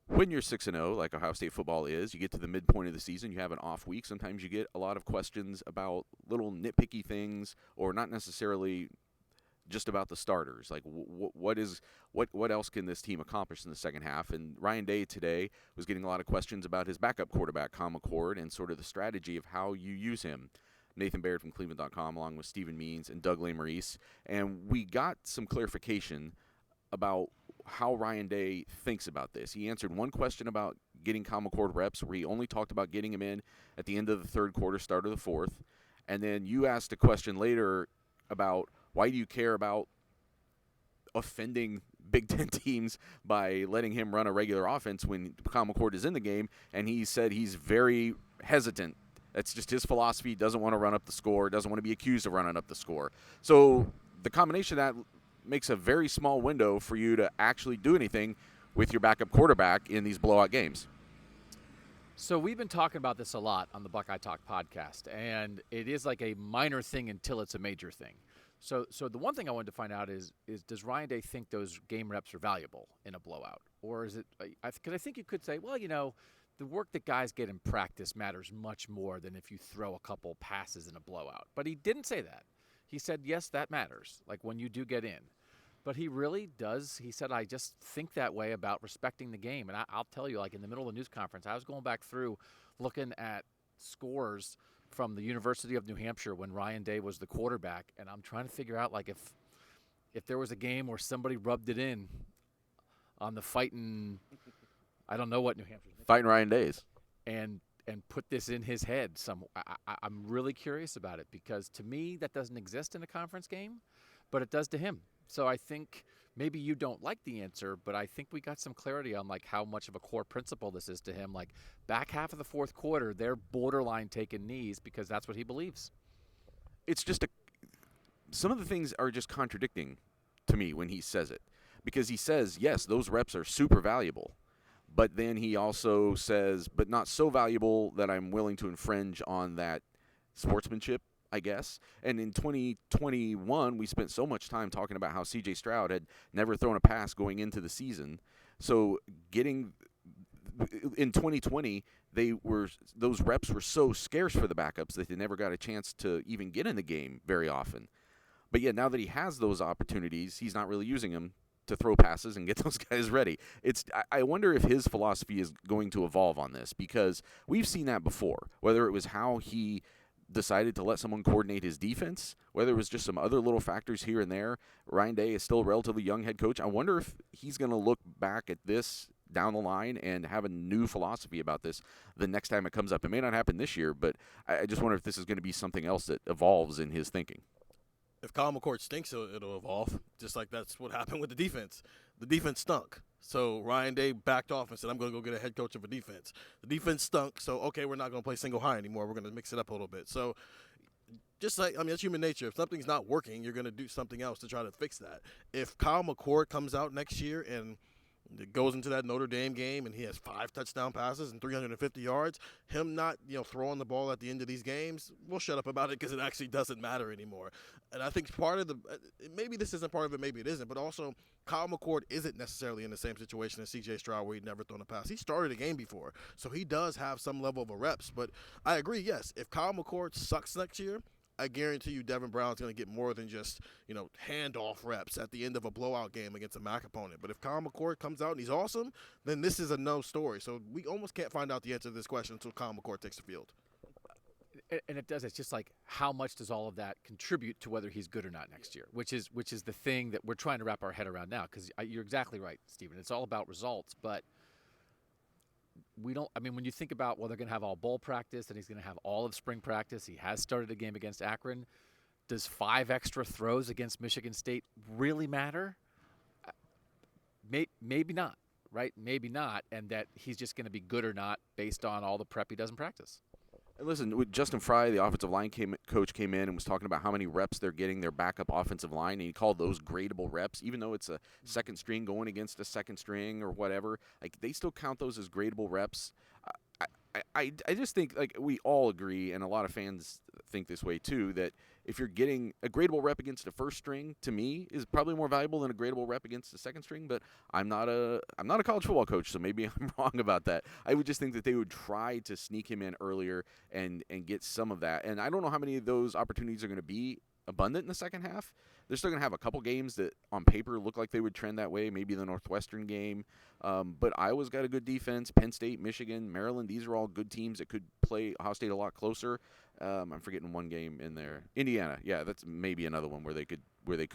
when you're 6-0, like Ohio State football is, you get to the midpoint of the season, you have an off week. Sometimes you get a lot of questions about little nitpicky things, or not necessarily just about the starters. Like, what else can this team accomplish in the second half? And Ryan Day today was getting a lot of questions about his backup quarterback, Kyle McCord, and sort of the strategy of how you use him. Nathan Baird from cleveland.com, along with Stephen Means and Doug Lesmerises. And we got some clarification about how Ryan Day thinks about this. He answered one question about getting Kyle McCord reps, where he only talked about getting him in at the end of the third quarter, start of the fourth. And then you asked a question later about why do you care about offending Big Ten teams by letting him run a regular offense when Kyle McCord is in the game, and he said he's very hesitant. That's just his philosophy. He doesn't want to run up the score, doesn't want to be accused of running up the score. So the combination of that makes a very small window for you to actually do anything with your backup quarterback in these blowout games. So we've been talking about this a lot on the Buckeye Talk podcast, and it is like a minor thing until it's a major thing. So the one thing I wanted to find out is does Ryan Day think those game reps are valuable in a blowout? Or is it – because I think you could say, well, the work that guys get in practice matters much more than if you throw a couple passes in a blowout. But he didn't say that. He said, yes, that matters, like when you do get in. But he really does. He said, I just think that way about respecting the game. And I'll tell you, like in the middle of the news conference, I was going back through looking at scores from the University of New Hampshire when Ryan Day was the quarterback. And I'm trying to figure out, like, if there was a game where somebody rubbed it in on the fighting, I don't know what New Hampshire. Fighting Ryan Days. And put this in his head. I'm really curious about it because to me that doesn't exist in a conference game, but it does to him. So I think maybe you don't like the answer, but I think we got some clarity on like how much of a core principle this is to him. Like back half of the fourth quarter, they're borderline taking knees because that's what he believes. It's just some of the things are just contradicting to me when he says it, because he says, yes, those reps are super valuable. But then he also says, but not so valuable that I'm willing to infringe on that sportsmanship, I guess. And in 2021, we spent so much time talking about how C.J. Stroud had never thrown a pass going into the season. So in 2020, those reps were so scarce for the backups that they never got a chance to even get in the game very often. But yet now that he has those opportunities, he's not really using them to throw passes and get those guys ready. I wonder if his philosophy is going to evolve on this, because we've seen that before, whether it was how he decided to let someone coordinate his defense, whether it was just some other little factors here and there. Ryan Day is still a relatively young head coach. I wonder if he's going to look back at this down the line and have a new philosophy about this the next time it comes up. It may not happen this year, but I just wonder if this is going to be something else that evolves in his thinking. If Kyle McCord stinks, it'll evolve, just like that's what happened with the defense. The defense stunk. So Ryan Day backed off and said, I'm going to go get a head coach of a defense. The defense stunk, so, okay, we're not going to play single high anymore. We're going to mix it up a little bit. So just like, that's human nature. If something's not working, you're going to do something else to try to fix that. If Kyle McCord comes out next year and it goes into that Notre Dame game and he has 5 touchdown passes and 350 yards, him not throwing the ball at the end of these games, we'll shut up about it because it actually doesn't matter anymore. And I think part of maybe this isn't part of it, maybe it isn't, but also Kyle McCord isn't necessarily in the same situation as C.J. Stroud where he'd never thrown a pass. He started a game before, so he does have some level of a reps. But I agree, yes, if Kyle McCord sucks next year, I guarantee you Devin Brown's going to get more than just, handoff reps at the end of a blowout game against a MAC opponent. But if Kyle McCord comes out and he's awesome, then this is a no story. So we almost can't find out the answer to this question until Kyle McCord takes the field. And it does. It's just like how much does all of that contribute to whether he's good or not next year, which is the thing that we're trying to wrap our head around now, because you're exactly right, Stephen. It's all about results, but we don't. I mean, when you think about, well, they're going to have all bowl practice and he's going to have all of spring practice. He has started a game against Akron. Does 5 extra throws against Michigan State really matter? Maybe not, right? Maybe not, and that he's just going to be good or not based on all the prep he does in practice. And listen, Justin Fry, the offensive line coach, came in and was talking about how many reps they're getting their backup offensive line, and he called those gradable reps, even though it's a second string going against a second string or whatever. Like, they still count those as gradable reps. I just think, like, we all agree, and a lot of fans think this way too, that if you're getting a gradable rep against a first string, to me, is probably more valuable than a gradable rep against a second string. But I'm not a college football coach, so maybe I'm wrong about that. I would just think that they would try to sneak him in earlier and get some of that. And I don't know how many of those opportunities are going to be abundant in the second half. They're still going to have a couple games that on paper look like they would trend that way, maybe the Northwestern game. But Iowa's got a good defense. Penn State, Michigan, Maryland, these are all good teams that could play Ohio State a lot closer. I'm forgetting one game in there. Indiana, yeah, that's maybe another one where they could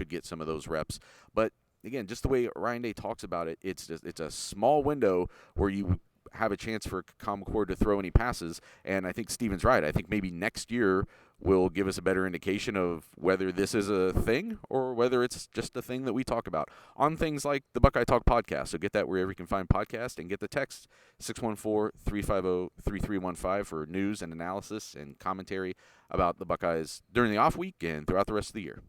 get some of those reps. But again, just the way Ryan Day talks about it, it's a small window where you have a chance for Kyle McCord to throw any passes. And I think Steven's right. I think maybe next year will give us a better indication of whether this is a thing or whether it's just a thing that we talk about on things like the Buckeye Talk podcast. So get that wherever you can find podcasts, and get the text 614-350-3315 for news and analysis and commentary about the Buckeyes during the off week and throughout the rest of the year.